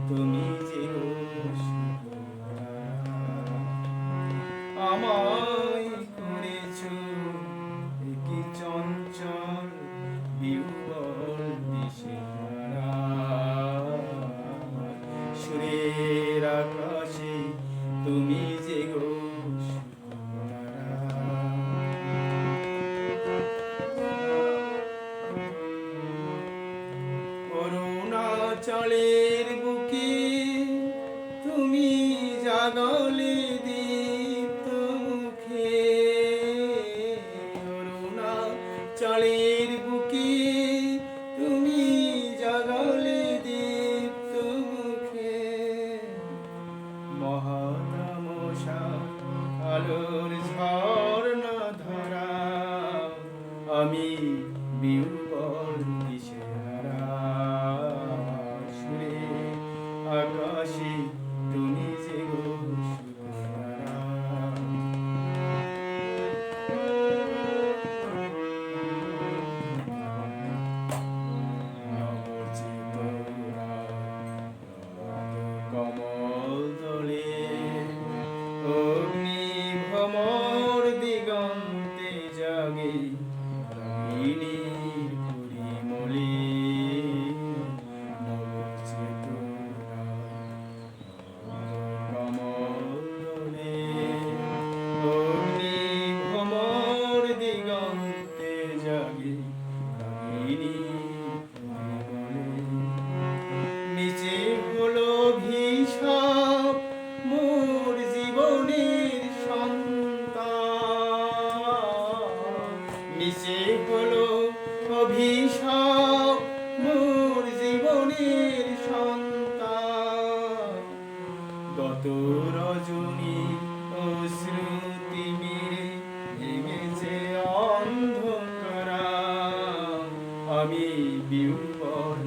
তুমি যে গো সুখহারা। আমায় করেছো কি চঞ্চল বিহ্বল দিশেহারা। সুরের আকাশে তুমি যে গো সুখহারা। অরুণাচলের বুকে তুমি জাগলে দীপ্ত মুখে। অরুণাচলের বুকে তুমি জাগলে দীপ্ত মুখে। মহাতামশা আলোর ঝর্ণা ধরা আমি বিহ্বল দিশেহারা। সুরে আকাশে তুমি যে গো সুখহারা। নবচেতনা কমল দলে অগ্নি ভ্রমর দিগন্তে জাগে রাগিণীর পরিমলে। নবচেতনা কমল দলে অগ্নি ভ্রমর দিগন্তে জাগে রাগিণীর পরিমলে। নিচে হলো অভিশাপ মোর জীবনের সন্তান। নিচে হলো অভিশাপ মোর জীবনের সন্তান। গত রজনী অশ্রুতি মেরে ভেঙেছে অন্ধকারা আমি বিহ্বল